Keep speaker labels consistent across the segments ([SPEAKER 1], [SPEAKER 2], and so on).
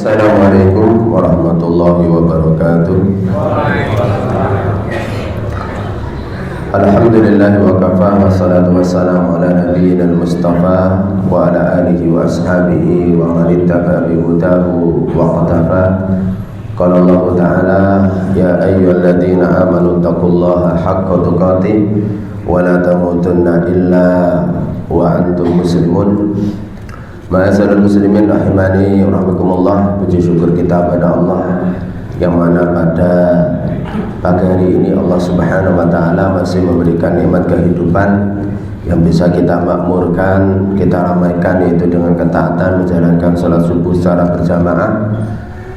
[SPEAKER 1] Assalamualaikum warahmatullahi wabarakatuh. Alhamdulillah wa kafa, wassalatu wassalamu ala nabiyyina al-mustafa wa ala alihi wa ashabihi wa man ittaba bi hudahu wa qatafa. Qala Allah Ta'ala, ya ayyuhalladzina amanu taqullaha haqqa tuqatih wa la tamutunna illa wa antum muslimun. Ma'asyiral muslimin rahimani rahimakumullah. Puji syukur kita pada Allah yang mana pada pagi hari ini Allah Subhanahu wa taala masih memberikan nikmat kehidupan yang bisa kita makmurkan, kita ramaikan, yaitu dengan ketaatan menjalankan salat subuh secara berjamaah.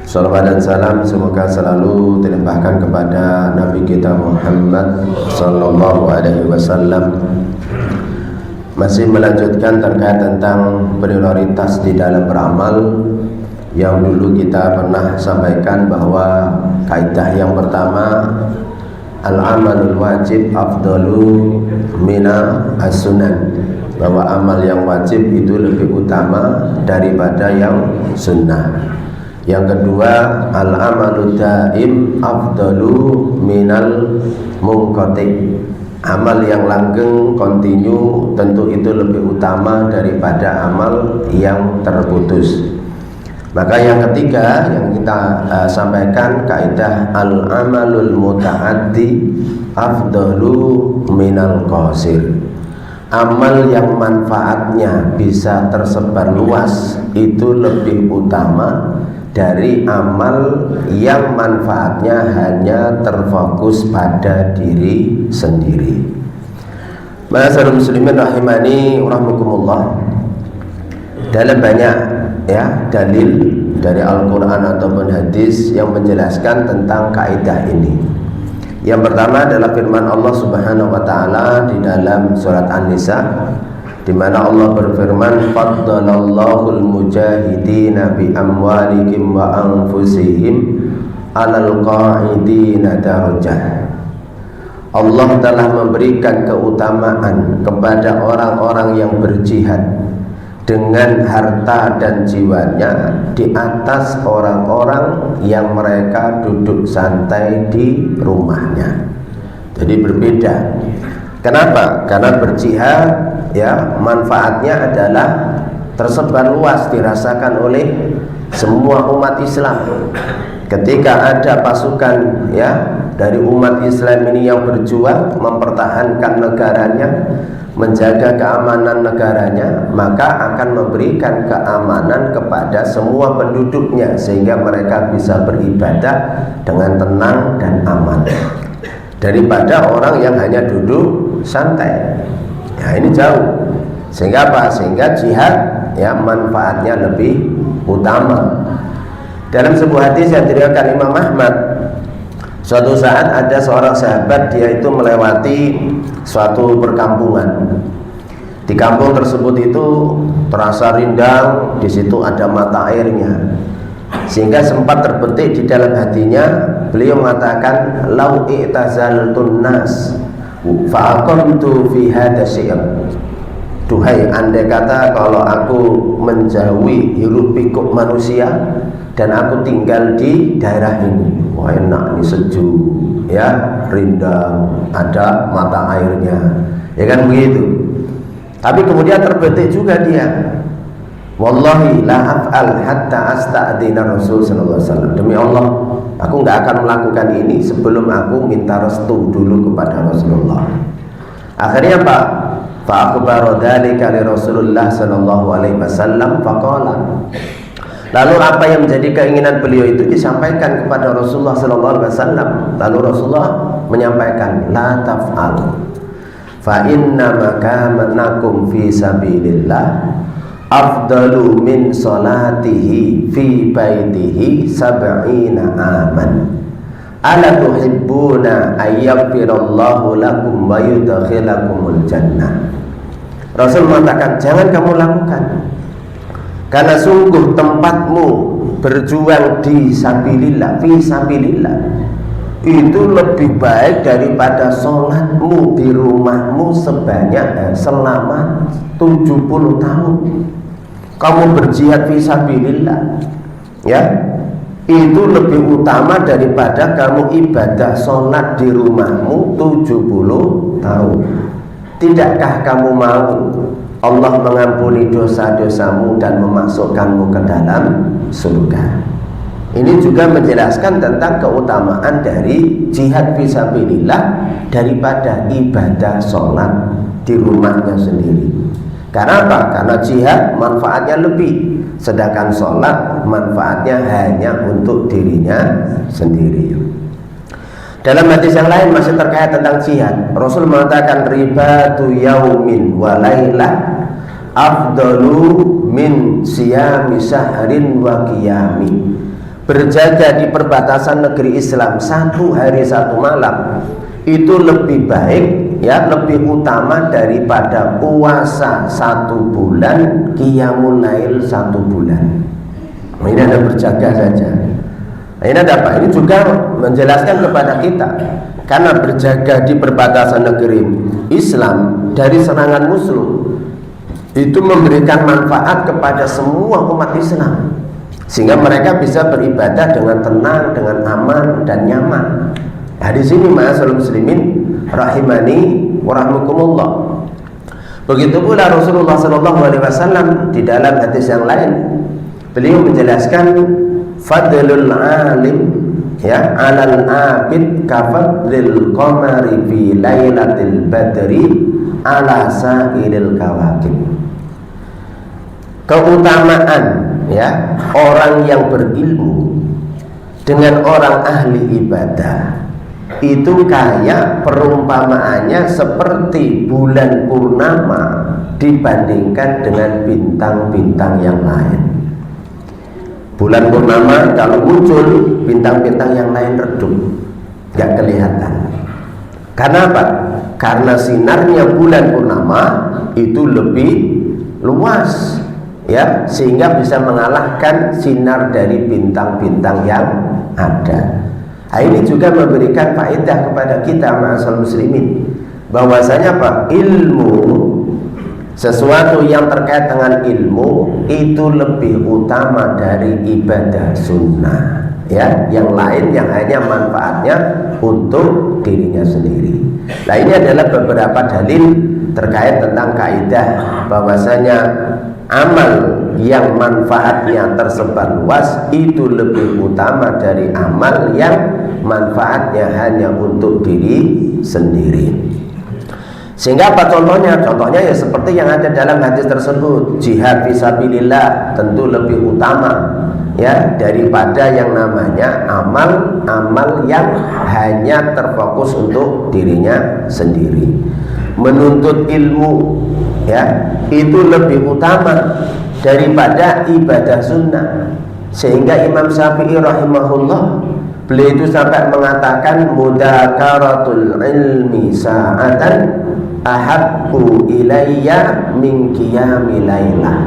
[SPEAKER 1] Salawat dan salam semoga selalu dilimpahkan kepada Nabi kita Muhammad sallallahu alaihi wasallam. Masih melanjutkan terkait tentang prioritas di dalam beramal, yang dulu kita pernah sampaikan bahwa kaidah yang pertama, al-amalul wajib afdalu mina as-sunan, bahwa amal yang wajib itu lebih utama daripada yang sunnah. Yang kedua, al-amalud daim afdalu minal munqati, amal yang langgeng kontinu tentu itu lebih utama daripada amal yang terputus. Maka yang ketiga yang kita sampaikan kaidah al-amalul muta'addi afdalu minal qasir, amal yang manfaatnya bisa tersebar luas itu lebih utama dari amal yang manfaatnya hanya terfokus pada diri sendiri. Ma'asyiral muslimin rahimani rahimakumullah. Dalam banyak dalil dari Al-Quran ataupun hadis yang menjelaskan tentang kaidah ini. Yang pertama adalah firman Allah Subhanahu wa taala di dalam surat An-Nisa, di mana Allah berfirman, faddalallahu al-mujahidina bi amwalikum wa anfusihim 'alal qa'idina darajah. Allah telah memberikan keutamaan kepada orang-orang yang berjihad dengan harta dan jiwanya di atas orang-orang yang mereka duduk santai di rumahnya. Jadi berbeda. Kenapa? Karena berjihad manfaatnya adalah tersebar luas, dirasakan oleh semua umat Islam. Ketika ada pasukan dari umat Islam ini yang berjuang mempertahankan negaranya, menjaga keamanan negaranya, maka akan memberikan keamanan kepada semua penduduknya sehingga mereka bisa beribadah dengan tenang dan aman, daripada orang yang hanya duduk santai. Ini jauh. Sehingga apa? Sehingga jihad manfaatnya lebih utama. Dalam sebuah hadis yang diriwayatkan Imam Ahmad, suatu saat ada seorang sahabat, dia itu melewati suatu perkampungan. Di kampung tersebut itu terasa rindang, di situ ada mata airnya, sehingga sempat terbetik di dalam hatinya. Beliau mengatakan, lau i'tazaltun nas fa aqamtu fi hadha syai'. Duhai, andai kata kalau aku menjauhi hiruk pikuk manusia dan aku tinggal di daerah ini, wah enak, ini sejuk, rindang, ada mata airnya, kan begitu. Tapi kemudian terbetik juga dia, wallahi la af'al hatta asta'dina Rasul sallallahu alaihi wasallam. Demi Allah, aku nggak akan melakukan ini sebelum aku minta restu dulu kepada Rasulullah. Akhirnya Pak, fa akhbara dzalika li Rasulullah sallallahu alaihi wasallam faqala. Lalu apa yang menjadi keinginan beliau itu disampaikan kepada Rasulullah sallallahu alaihi wasallam. Lalu Rasulullah menyampaikan, la taf'al fa inna makanakum fi sabilillah afdalu min salatihi fi baitihi sab'ina aman. Ala tuhibbuna ayyaghfirallahu lakum wa yudkhilakumul jannah. Rasul mengatakan, jangan kamu lakukan, karena sungguh tempatmu berjuang di sabilillah, fi sabilillah, itu lebih baik daripada sholatmu di rumahmu sebanyak selama 70 tahun. Kamu berjihad fi sabilillah, ya, itu lebih utama daripada kamu ibadah sholat di rumahmu 70 tahun. Tidakkah kamu mau Allah mengampuni dosa-dosamu dan memasukkanmu ke dalam surga? Ini juga menjelaskan tentang keutamaan dari jihad fisabilillah daripada ibadah sholat di rumahnya sendiri. Karena apa? Karena jihad manfaatnya lebih, sedangkan sholat manfaatnya hanya untuk dirinya sendiri. Dalam hadis yang lain masih terkait tentang jihad, Rasul mengatakan ribatu yaumin wa lailah afdalu min siyami syahrin wa qiyami. Berjaga di perbatasan negeri Islam 1 hari 1 malam itu lebih baik, ya, lebih utama daripada puasa 1 bulan, qiyamul lail 1 bulan. Ini ada berjaga saja. Ini ada apa? Ini juga menjelaskan kepada kita, karena berjaga di perbatasan negeri Islam dari serangan musuh itu memberikan manfaat kepada semua umat Islam, sehingga mereka bisa beribadah dengan tenang, dengan aman dan nyaman. Nah, di sini ma'asyiral muslimin rahimani wa rahmakumullah. Begitu pula Rasulullah SAW di dalam hadis yang lain, beliau menjelaskan fadlul alim, ya, alal abid kafadlil qamari fi lailatil badri ala sa'iril kawakib. Keutamaan, ya, orang yang berilmu dengan orang ahli ibadah itu kayak perumpamaannya seperti bulan purnama dibandingkan dengan bintang-bintang yang lain. Bulan purnama kalau muncul, bintang-bintang yang lain redup, nggak kelihatan. Karena apa? Karena sinarnya bulan purnama itu lebih luas, ya, sehingga bisa mengalahkan sinar dari bintang-bintang yang ada. Nah, ini juga memberikan faedah kepada kita ma'asyiral muslimin, bahwasanya apa? Ilmu, sesuatu yang terkait dengan ilmu itu lebih utama dari ibadah sunnah, ya, yang lain yang hanya manfaatnya untuk dirinya sendiri. Nah, ini adalah beberapa dalil terkait tentang kaidah bahwasanya amal yang manfaatnya tersebar luas itu lebih utama dari amal yang manfaatnya hanya untuk diri sendiri. Sehingga apa contohnya? Contohnya ya seperti yang ada dalam hadis tersebut, jihad fisabilillah tentu lebih utama, ya, daripada yang namanya amal-amal yang hanya terfokus untuk dirinya sendiri. Menuntut ilmu, ya, itu lebih utama daripada ibadah sunnah. Sehingga Imam Syafi'i rahimahullah, beliau itu sampai mengatakan mudakaratul ilmi sa'atan ahabbu ilayya min qiyami lailah.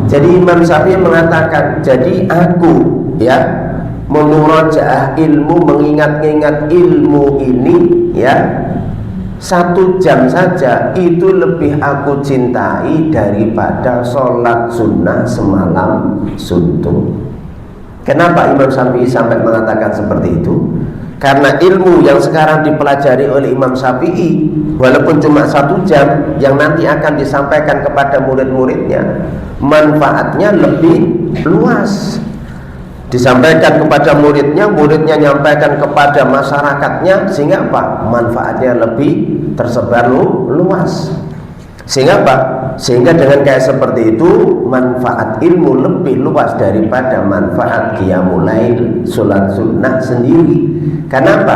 [SPEAKER 1] Jadi Imam Syafi'i mengatakan, jadi aku, ya, memurajaah ilmu, mengingat-ingat ilmu ini, ya, 1 jam saja itu lebih aku cintai daripada sholat sunnah semalam suntuk. Kenapa Imam Syafi'i sampai mengatakan seperti itu? Karena ilmu yang sekarang dipelajari oleh Imam Syafi'i, walaupun cuma 1 jam, yang nanti akan disampaikan kepada murid-muridnya, manfaatnya lebih luas. Disampaikan kepada muridnya, muridnya nyampaikan kepada masyarakatnya, sehingga apa? Manfaatnya lebih tersebar luas. Sehingga apa? Sehingga dengan kayak seperti itu, manfaat ilmu lebih luas daripada manfaat qiyamul lail, sholat sunnah sendiri. Kenapa?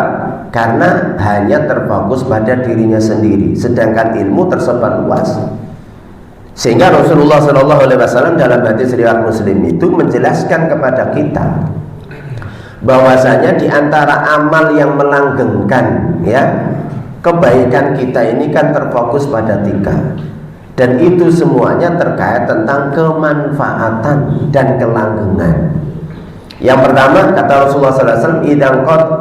[SPEAKER 1] Karena hanya terfokus pada dirinya sendiri, sedangkan ilmu tersebar luas. Sehingga Rasulullah SAW dalam hadis riwayat Muslim itu menjelaskan kepada kita bahwasanya di antara amal yang melanggengkan, ya, kebaikan kita ini kan terfokus pada 3, dan itu semuanya terkait tentang kemanfaatan dan kelanggengan. Yang pertama kata Rasulullah SAW,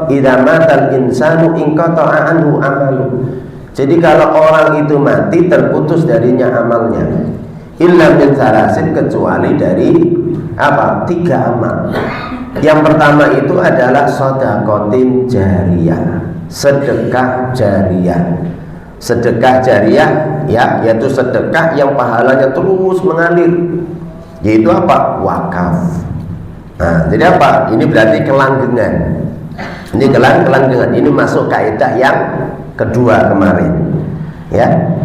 [SPEAKER 1] idza matal insanu inqata'a anhu amalu. Jadi kalau orang itu mati, terputus darinya amalnya, illa min salasin, kecuali dari apa? 3 amal. Yang pertama itu adalah shadaqatin jariyah, sedekah jariyah. Sedekah jariyah ya, yaitu sedekah yang pahalanya terus mengalir, yaitu apa? Wakaf. Nah, jadi apa? Ini berarti kelanggengan. Ini kelanggengan. Ini masuk kaidah yang kedua kemarin. Ya.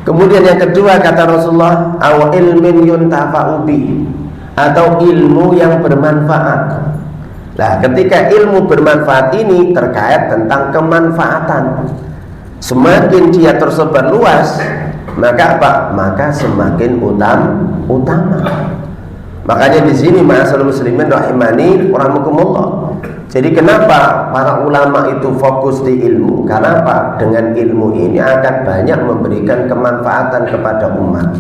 [SPEAKER 1] Kemudian yang kedua kata Rasulullah, aw ilmin yuntafa'u bi, atau ilmu yang bermanfaat. Nah, ketika ilmu bermanfaat ini terkait tentang kemanfaatan. Semakin dia tersebar luas, maka apa? Maka semakin utama. Makanya di sini ma'asyiral muslimin rahimani wa rahimakumullah. Jadi kenapa para ulama itu fokus di ilmu? Karena apa? Dengan ilmu ini akan banyak memberikan kemanfaatan kepada umat.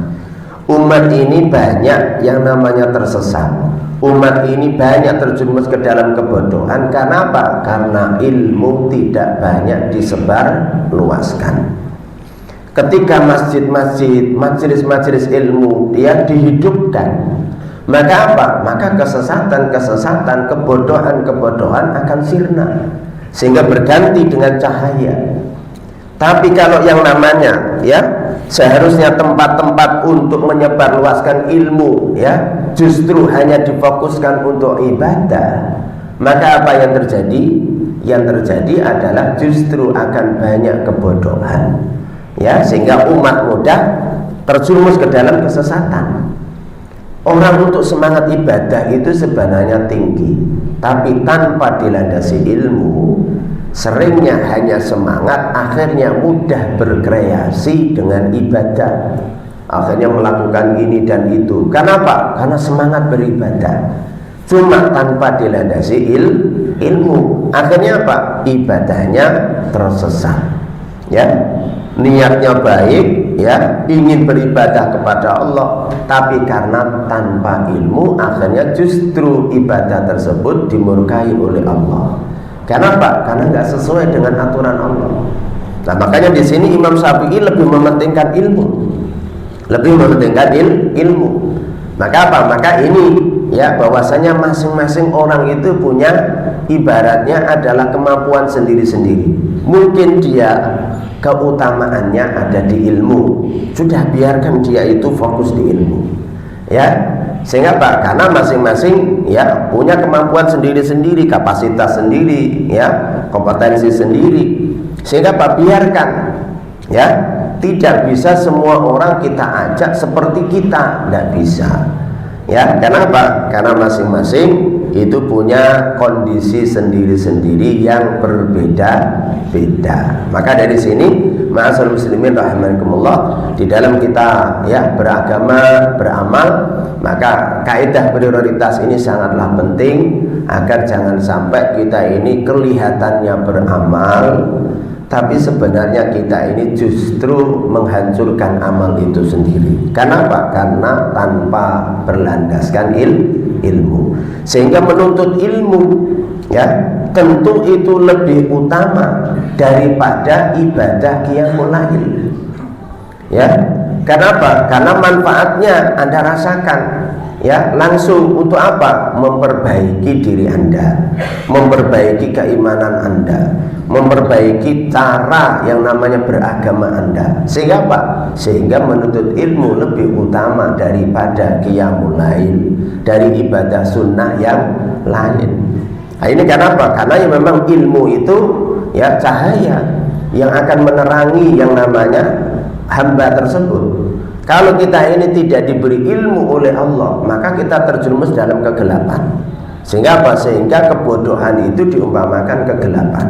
[SPEAKER 1] Umat ini banyak yang namanya tersesat. Umat ini banyak terjerumus ke dalam kebodohan. Karena apa? Karena ilmu tidak banyak disebar luaskan. Ketika masjid-masjid, majelis-majelis ilmu dia dihidupkan, maka apa? Maka kesesatan-kesesatan, kebodohan-kebodohan akan sirna, sehingga berganti dengan cahaya. Tapi kalau yang namanya ya seharusnya tempat-tempat untuk menyebarluaskan ilmu ya justru hanya difokuskan untuk ibadah, maka apa yang terjadi? Yang terjadi adalah justru akan banyak kebodohan ya, sehingga umat mudah terjerumus ke dalam kesesatan. Orang untuk semangat ibadah itu sebenarnya tinggi, tapi tanpa dilandasi ilmu, seringnya hanya semangat, akhirnya mudah berkreasi dengan ibadah, akhirnya melakukan ini dan itu. Kenapa? Karena semangat beribadah, cuma tanpa dilandasi ilmu, akhirnya apa? Ibadahnya tersesat ya. Niatnya baik ya, ingin beribadah kepada Allah, tapi karena tanpa ilmu akhirnya justru ibadah tersebut dimurkai oleh Allah. Kenapa? Karena nggak sesuai dengan aturan Allah. Nah, makanya di sini Imam Syafi'i lebih mementingkan ilmu, ilmu. Maka apa? Maka ini ya, bahwasanya masing-masing orang itu punya ibaratnya adalah kemampuan sendiri-sendiri. Mungkin dia keutamaannya ada di ilmu, sudah biarkan dia itu fokus di ilmu ya, sehingga apa? Karena masing-masing ya punya kemampuan sendiri-sendiri, kapasitas sendiri ya, kompetensi sendiri, sehingga apa? Biarkan ya. Tidak bisa semua orang kita ajak seperti kita, tidak bisa ya. Kenapa? Karena masing-masing itu punya kondisi sendiri-sendiri yang berbeda-beda. Maka dari sini ma'asyiral muslimin rahimakumullah, di dalam kita ya beragama, beramal, maka kaidah prioritas ini sangatlah penting agar jangan sampai kita ini kelihatannya beramal, tapi sebenarnya kita ini justru menghancurkan amal itu sendiri. Kenapa? Karena tanpa berlandaskan ilmu. Sehingga menuntut ilmu ya tentu itu lebih utama daripada ibadah qiyamul lail. Ya. Kenapa? Karena manfaatnya Anda rasakan ya langsung. Untuk apa? Memperbaiki diri Anda, memperbaiki keimanan Anda, memperbaiki cara yang namanya beragama Anda. Sehingga apa? Sehingga menuntut ilmu lebih utama daripada qiyamul lail, dari ibadah sunnah yang lain. Nah, ini kenapa? Karena ya memang ilmu itu ya cahaya yang akan menerangi yang namanya hamba tersebut. Kalau kita ini tidak diberi ilmu oleh Allah, maka kita terjerumus dalam kegelapan. Sehingga apa? Sehingga kebodohan itu diumpamakan kegelapan.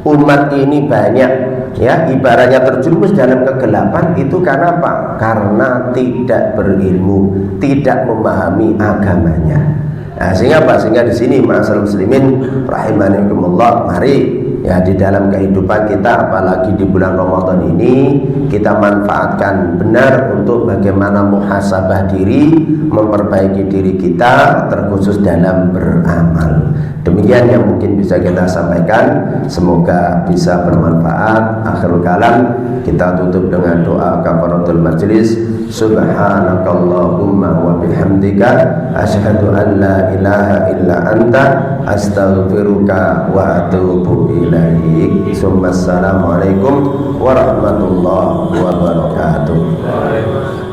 [SPEAKER 1] Umat ini banyak ya ibaratnya terjerumus dalam kegelapan itu karena apa? Karena tidak berilmu, tidak memahami agamanya. Nah, sehingga apa? Sehingga di sini ma'asyiral muslimin rahimakumullah, mari ya di dalam kehidupan kita, apalagi di bulan Ramadan ini, kita manfaatkan benar untuk bagaimana muhasabah diri, memperbaiki diri kita, terkhusus dalam beramal. Demikian yang mungkin bisa kita sampaikan, semoga bisa bermanfaat. Akhirul kalam, kita tutup dengan doa kafaratul majlis. Subhanakallahumma wa bihamdika asyhadu an la ilaha illa anta astaghfiruka wa atubu ilaik. Assalamualaikum warahmatullahi wabarakatuh.